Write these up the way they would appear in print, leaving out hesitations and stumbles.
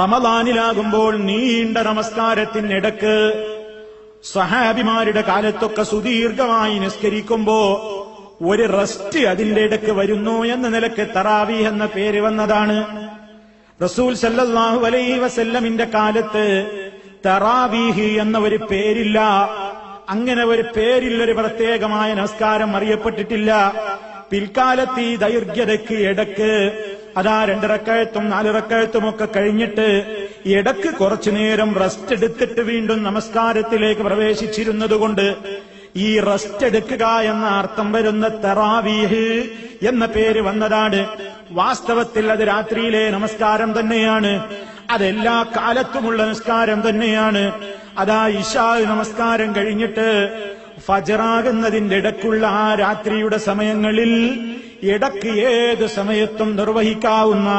റമദാനിലാകുമ്പോൾ നീണ്ട നമസ്കാരത്തിനിടക്ക് സ്വഹാബിമാരുടെ കാലത്തൊക്കെ സുദീർഘമായി നിസ്കരിക്കുമ്പോ ഒരു റെസ്റ്റ് അതിന്റെ ഇടക്ക് വരുന്നു എന്ന നിലക്ക് തറാവീഹ് എന്ന പേര് വന്നതാണ്. റസൂൽ സല്ലല്ലാഹു അലൈഹി വസല്ലമിന്റെ കാലത്ത് തറാവീഹ് എന്ന ഒരു പേരില്ല. അങ്ങനെ ഒരു പേരിൽ ഒരു പ്രത്യേകമായ നമസ്കാരം അറിയപ്പെട്ടിട്ടില്ല. പിൽക്കാലത്ത് ഈ ദൈർഘ്യതയ്ക്ക് ഇടക്ക് 2 റക്അത്തും 4 റക്അത്തും ഒക്കെ കഴിഞ്ഞിട്ട് ഇടക്ക് കുറച്ചു നേരം റെസ്റ്റ് എടുത്തിട്ട് വീണ്ടും നമസ്കാരത്തിലേക്ക് പ്രവേശിച്ചിരുന്നതുകൊണ്ട് ഈ റെസ്റ്റ് എടുക്കുക എന്ന അർത്ഥം വരുന്ന തറാവീഹ് എന്ന പേര് വന്നതാണ്. വാസ്തവത്തിൽ അത് രാത്രിയിലെ നമസ്കാരം തന്നെയാണ്. അതെല്ലാ കാലത്തുമുള്ള നമസ്കാരം തന്നെയാണ്. ഇശാ നമസ്കാരം കഴിഞ്ഞിട്ട് ഫജ്റാകുന്നതിന്റെ ഇടക്കുള്ള ആ രാത്രിയുടെ സമയങ്ങളിൽ ഇടക്ക് ഏത് സമയത്തും നിർവഹിക്കാവുന്ന,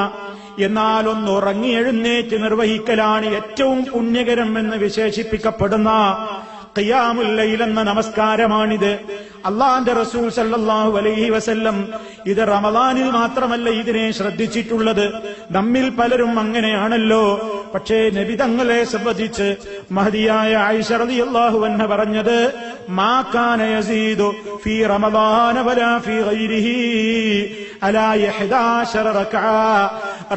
എന്നാൽ ഒന്ന് ഉറങ്ങി എഴുന്നേറ്റ് നിർവഹിക്കലാണ് ഏറ്റവും പുണ്യകരം എന്ന് വിശേഷിപ്പിക്കപ്പെടുന്ന ഖിയാമുൽ ലൈൽ എന്ന നമസ്കാരമാണിത്. അല്ലാഹുവിന്റെ റസൂൽ സല്ലല്ലാഹു അലൈഹി വസല്ലം ഇത് റമദാനിൽ മാത്രമല്ല ഇതിനെ ശ്രദ്ധിച്ചിട്ടുള്ളത്. നമ്മിൽ പലരും അങ്ങനെയാണല്ലോ. പക്ഷേ നബി തങ്ങളെ സംബന്ധിച്ച് മഹദിയായ ആയിഷ റളിയല്ലാഹു അൻഹ പറഞ്ഞത്, മാ കാന യസീദു ഫീ റമദാന വലാ ഫീ ഗൈരിഹി അലാ 11 റക്അ.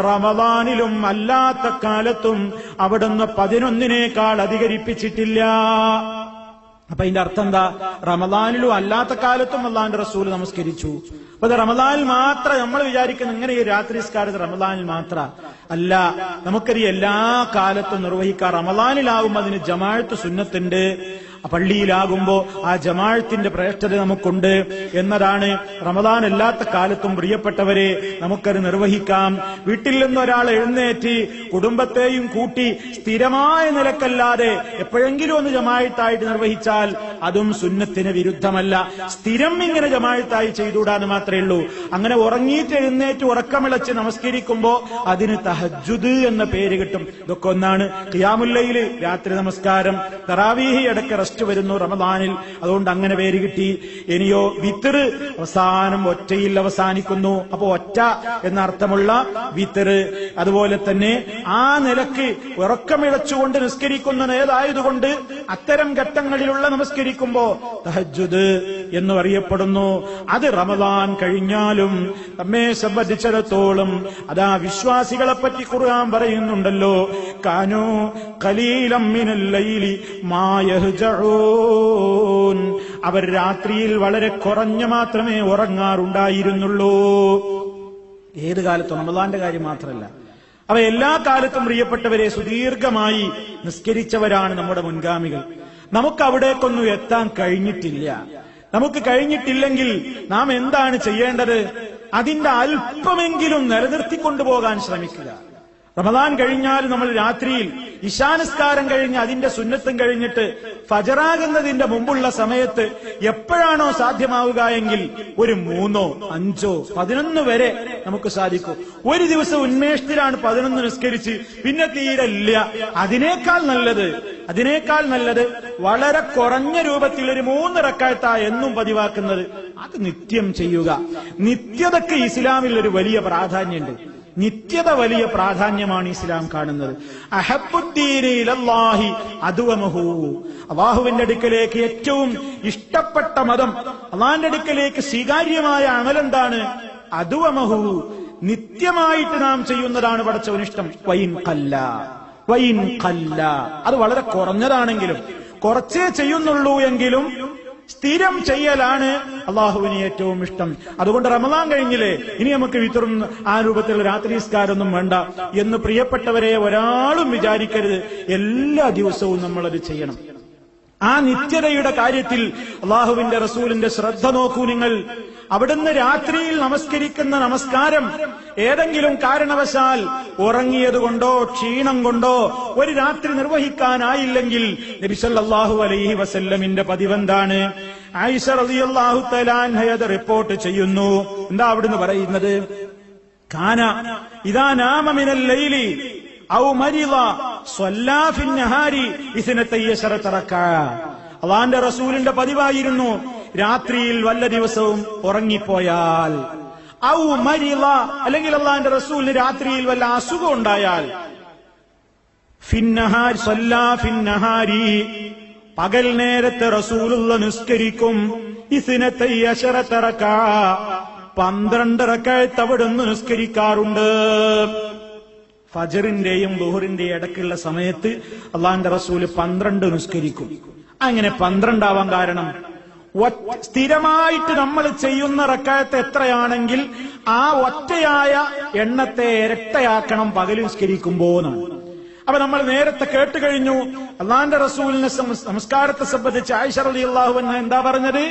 റമദാനിലും അല്ലാത്ത കാലത്തും അവിടുന്ന് 11നേക്കാൾ അധികരിപ്പിച്ചിട്ടില്ല. അപ്പൊ അതിന്റെ അർത്ഥം എന്താ? റമദാനിലും അല്ലാത്ത കാലത്തും അല്ലാഹുവിന്റെ റസൂൽ നമസ്കരിച്ചു. അപ്പൊ അത് റമദാനിൽ മാത്രം നമ്മൾ വിചാരിക്കുന്ന ഇങ്ങനെ ഈ രാത്രി നിസ്കാരത്തിൽ റമദാനിൽ മാത്ര അല്ല, നമുക്കറിയാം എല്ലാ കാലത്തും നിർവഹിക്കാം. റമദാനിലാവുമ്പോൾ അതിന് ജമാഅത്ത് സുന്നത്തുണ്ട്. പള്ളിയിലാകുമ്പോ ആ ജമാഅത്തിന്റെ ശ്രേഷ്ഠത നമുക്കുണ്ട് എന്നതാണ്. റമദാൻ അല്ലാത്ത കാലത്തും പ്രിയപ്പെട്ടവരെ നമുക്കത് നിർവഹിക്കാം. വീട്ടിൽ നിന്ന് ഒരാൾ എഴുന്നേറ്റ് കുടുംബത്തെയും കൂട്ടി സ്ഥിരമായ നിലക്കല്ലാതെ എപ്പോഴെങ്കിലും ഒന്ന് ജമാഅത്തായിട്ട് നിർവഹിച്ചാൽ അതും സുന്നത്തിന് വിരുദ്ധമല്ല. സ്ഥിരം ഇങ്ങനെ ജമാഅത്തായി ചെയ്തുകൂടാന്ന് മാത്രമേ ഉള്ളൂ. അങ്ങനെ ഉറങ്ങിയിട്ട് എഴുന്നേറ്റ് ഉറക്കമിളച്ച് നമസ്കരിക്കുമ്പോ അതിന് തഹജ്ജുദ് എന്ന പേര് കിട്ടും. ഇതൊക്കെ ഒന്നാണ്. ഖിയാമുൽ ലൈൽ രാത്രി നമസ്കാരം, തറാവീഹ് ഇടയ്ക്ക് റെസ്റ്റ് വരുന്നു റമദാനിൽ, അതുകൊണ്ട് അങ്ങനെ പേര് കിട്ടി. ഇനിയോ വിത്ർ അവസാനം ഒറ്റയിൽ അവസാനിക്കുന്നു. അപ്പോ ഒറ്റ എന്ന അർത്ഥമുള്ള വിത്ർ. അതുപോലെ തന്നെ ആ നിലക്ക് ഉറക്കമിളച്ചുകൊണ്ട് നിസ്കരിക്കുന്നതായതുകൊണ്ട് അത്തരം ഘട്ടങ്ങളിലുള്ള നമസ്കരിക്കുമ്പോ തഹജ്ജുദ് എന്ന് അറിയപ്പെടുന്നു. അത് റമദാൻ കഴിഞ്ഞാലും നമ്മെ സംബന്ധിച്ചിടത്തോളം വിശ്വാസികളെ പറ്റി ഖുർആൻ പറയുന്നുണ്ടല്ലോ, കാനൂ ഖലീലം മിനൽ ലൈലി മാ യഹ്ജഊൻ. അവർ രാത്രിയിൽ വളരെ കുറഞ്ഞു മാത്രമേ ഉറങ്ങാറുണ്ടായിരുന്നുള്ളൂ. ഏത് കാലത്തും, റമദാന്റെ കാര്യം മാത്രമല്ല. അവ എല്ലാ കാലത്തും പ്രിയപ്പെട്ടവരെ സുദീർഘമായി നിസ്കരിച്ചവരാണ് നമ്മുടെ മുൻഗാമികൾ. നമുക്ക് അവിടേക്കൊന്നും എത്താൻ കഴിഞ്ഞിട്ടില്ല. നമുക്ക് കഴിഞ്ഞിട്ടില്ലെങ്കിൽ നാം എന്താണ് ചെയ്യേണ്ടത്? അതിന്റെ അല്പമെങ്കിലും നിലനിർത്തിക്കൊണ്ടുപോകാൻ ശ്രമിക്കുക. റമദാൻ കഴിഞ്ഞാൽ നമ്മൾ രാത്രിയിൽ ഇശാനിസ്കാരം കഴിഞ്ഞ് അതിന്റെ സുന്നത്തും കഴിഞ്ഞിട്ട് ഫജറാകുന്നതിന്റെ മുമ്പുള്ള സമയത്ത് എപ്പോഴാണോ സാധ്യമാവുക എങ്കിൽ ഒരു 3, 5, 11 വരെ നമുക്ക് സാധിക്കും. ഒരു ദിവസം ഉന്മേഷത്തിലാണ് 11 നിസ്കരിച്ച് പിന്നെ തീരല്ല. അതിനേക്കാൾ നല്ലത് വളരെ കുറഞ്ഞ രൂപത്തിൽ ഒരു 3 റക്അത്താ എന്നും പതിവാക്കുന്നത്. അത് നിത്യം ചെയ്യുക. നിത്യതയ്ക്ക് ഇസ്ലാമിൽ ഒരു വലിയ പ്രാധാന്യമുണ്ട്. നിത്യത വലിയ പ്രാധാന്യമാണ് ഇസ്ലാം കാണുന്നത്. അഹബ്ബുദ്ദീനി ഇലല്ലാഹി അദ്വമഹു. അല്ലാഹുവിന്റെ അടുക്കലേക്ക് ഏറ്റവും ഇഷ്ടപ്പെട്ട മതം, അല്ലാഹുവിന്റെ അടുക്കലേക്ക് സ്വീകാര്യമായ അമലെന്താണ്? അദ്വമഹു. നിത്യമായിട്ട് നാം ചെയ്യുന്നതാണ് പടച്ചവനിഷ്ടം. വൈൻ ഖല്ല. അത് വളരെ കുറഞ്ഞതാണെങ്കിലും, കുറച്ചേ ചെയ്യുന്നുള്ളൂ എങ്കിലും സ്ഥിരം ചെയ്യലാണ് അള്ളാഹുവിന് ഏറ്റവും ഇഷ്ടം. അതുകൊണ്ട് റമദാൻ കഴിഞ്ഞില്ലേ, ഇനി നമുക്ക് വിത്തറും ആ രൂപത്തിലുള്ള രാത്രി നിസ്കാരമൊന്നും വേണ്ട എന്ന് പ്രിയപ്പെട്ടവരെ ഒരാളും വിചാരിക്കരുത്. എല്ലാ ദിവസവും നമ്മളത് ചെയ്യണം. ആ നിത്യതയുടെ കാര്യത്തിൽ അള്ളാഹുവിന്റെ റസൂലിന്റെ ശ്രദ്ധ നോക്കൂ നിങ്ങൾ. അവിടുന്ന് രാത്രിയിൽ നമസ്കരിക്കുന്ന നമസ്കാരം ഏതെങ്കിലും കാരണവശാൽ ഉറങ്ങിയതുകൊണ്ടോ ക്ഷീണം കൊണ്ടോ ഒരു രാത്രി നിർവഹിക്കാനായില്ലെങ്കിൽ നബി സല്ലല്ലാഹു അലൈഹി വസല്ലമിന്റെ പതിവെന്താണ്? ആയിഷ റളിയല്ലാഹു തആല അൻഹ റിപ്പോർട്ട് ചെയ്യുന്നു. എന്താ അവിടുന്ന് പറയുന്നത്? കാന ഇദാ നാമ മിനൽ ലൈലി ഔ മരിള സ്വല്ലാ ഫിൻ നഹാരി 12 റക്അ. അല്ലാഹുവിന്റെ റസൂലിന്റെ പതിവായിരുന്നു രാത്രിയിൽ വല്ല ദിവസവും ഉറങ്ങിപ്പോയാൽ, ഔ മരിള അല്ലെങ്കിൽ അല്ലാഹുവിന്റെ റസൂലിന് രാത്രിയിൽ വല്ല അസുഖം ഉണ്ടായാൽ, ഫിന്നഹാരി സല്ലാ ഫിന്നഹാരി, പകൽ നേരത്തെ റസൂലുള്ള നിസ്കരിക്കും. ഇസ്നതൈ അശറത റകഅ, 12 റകഅത്ത് അവിടുന്ന് നിസ്കരിക്കാറുണ്ട്. ഫജ്റിന്റെയും ദുഹറിന്റെയും ഇടയ്ക്കുള്ള സമയത്ത് അള്ളാഹുവിന്റെ റസൂല് 12 നിസ്കരിക്കും. അങ്ങനെ 12 ആവാൻ കാരണം സ്ഥിരമായിട്ട് നമ്മൾ ചെയ്യുന്ന റക്അത്ത് എത്രയാണെങ്കിൽ ആ ഒറ്റയായ എണ്ണത്തെ ഇരട്ടയാക്കണം പകൽ നിസ്കരിക്കുമ്പോന്നാണ്. അപ്പൊ നമ്മൾ നേരത്തെ കേട്ട് കഴിഞ്ഞു അള്ളാഹുവിന്റെ റസൂലിനെ നമസ്കാരത്തെ സംബന്ധിച്ച് ആയിഷ റളിയല്ലാഹു അൻഹ എന്താ പറഞ്ഞത്?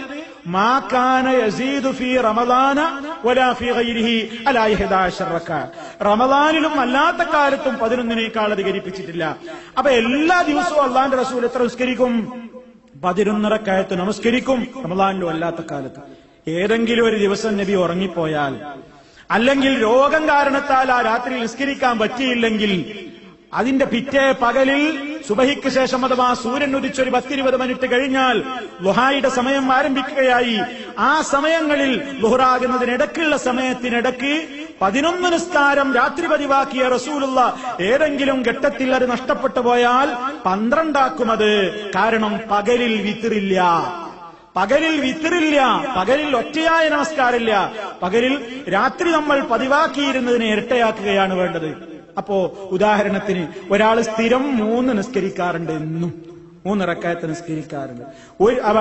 മാ കാന യസീദു ഫീ റമളാന വലാ ഫീ ഗൈരിഹി അലാ 11 റക്അ. റമളാനിലും അല്ലാത്ത കാലത്തും 11നേക്കാൾ അധികരിപ്പിച്ചിട്ടില്ല. അപ്പൊ എല്ലാ ദിവസവും അള്ളാഹുവിന്റെ റസൂൽ എത്ര നിസ്കരിക്കും? 11 റക്അത്ത് നമസ്കരിക്കും. റമളാനിലും അല്ലാത്ത കാലത്ത്. ഏതെങ്കിലും ഒരു ദിവസം നബി ഉറങ്ങിപ്പോയാൽ, അല്ലെങ്കിൽ രോഗം കാരണത്താൽ ആ രാത്രി നിസ്കരിക്കാൻ പറ്റിയില്ലെങ്കിൽ, അതിന്റെ പിറ്റേ പകലിൽ സുബഹിക്ക് ശേഷം അഥവാ സൂര്യൻ ഉദിച്ചൊരു 10-20 മിനിറ്റ് കഴിഞ്ഞാൽ ളുഹായുടെ സമയം ആരംഭിക്കുകയായി. ആ സമയങ്ങളിൽ ളുഹറാകുന്നതിനിടക്കുള്ള സമയത്തിനിടക്ക് 11 നിസ്കാരം രാത്രി പതിവാക്കിയ റസൂലുള്ള ഏതെങ്കിലും ഘട്ടത്തിൽ അത് നഷ്ടപ്പെട്ടു പോയാൽ 12 ആക്കുമത്. കാരണം പകലിൽ വിത്റില്ല, പകലിൽ ഒറ്റയായ നമസ്കാരമില്ല. പകലിൽ രാത്രി നമ്മൾ പതിവാക്കിയിരുന്നതിനെ ഇരട്ടയാക്കുകയാണ് വേണ്ടത്. അപ്പോ ഉദാഹരണത്തിന് ഒരാൾ സ്ഥിരം 3 നിസ്കരിക്കാറുണ്ട്, എന്നും 3 റക്അത്ത് നിസ്കരിക്കാറുണ്ട്.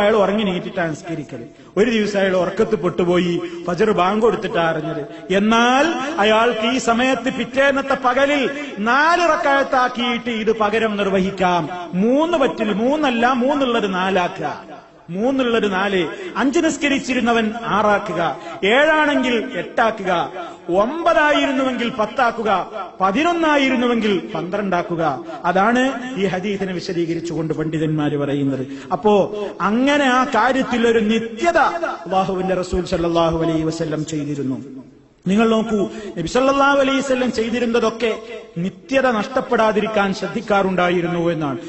അയാൾ ഉറങ്ങി നീറ്റിട്ടാണ് നിസ്കരിക്കല്. ഒരു ദിവസം അയാൾ ഉറക്കത്ത് പെട്ടുപോയി, ഫജ്ർ ബാങ്ക് കൊടുത്തിട്ടാണ് അറിഞ്ഞത്. എന്നാൽ അയാൾക്ക് ഈ സമയത്ത് പിറ്റേന്നത്തെ പകലിൽ 4 റക്അത്താക്കിയിട്ട് ഇത് പകരം നിർവഹിക്കാം. 3 പറ്റില്ല, 3 അല്ല, 3 ഉള്ളത് 4 ആക്കുക. 3 ഉള്ളത് 4. 5 നിസ്കരിച്ചിരുന്നവൻ 6 ആക്കുക, 7 ആണെങ്കിൽ 8 ആക്കുക, 9 ആയിരുന്നുവെങ്കിൽ 10 ആക്കുക, 11 ആയിരുന്നുവെങ്കിൽ 12 ആക്കുക. അതാണ് ഈ ഹദീസിനെ വിശദീകരിച്ചുകൊണ്ട് പണ്ഡിതന്മാര് പറയുന്നത്. അപ്പോ അങ്ങനെ ആ കാര്യത്തിൽ ഒരു നിത്യത അല്ലാഹുവിന്റെ റസൂൽ സല്ലല്ലാഹു അലൈഹി വസല്ലം ചെയ്തിരുന്നു. നിങ്ങൾ നോക്കൂ, നബി സല്ലല്ലാഹു അലൈഹി വസല്ലം ചെയ്തിരുന്നതൊക്കെ നിത്യത നഷ്ടപ്പെടാതിരിക്കാൻ ശ്രദ്ധിക്കാറുണ്ടായിരുന്നു എന്നാണ്.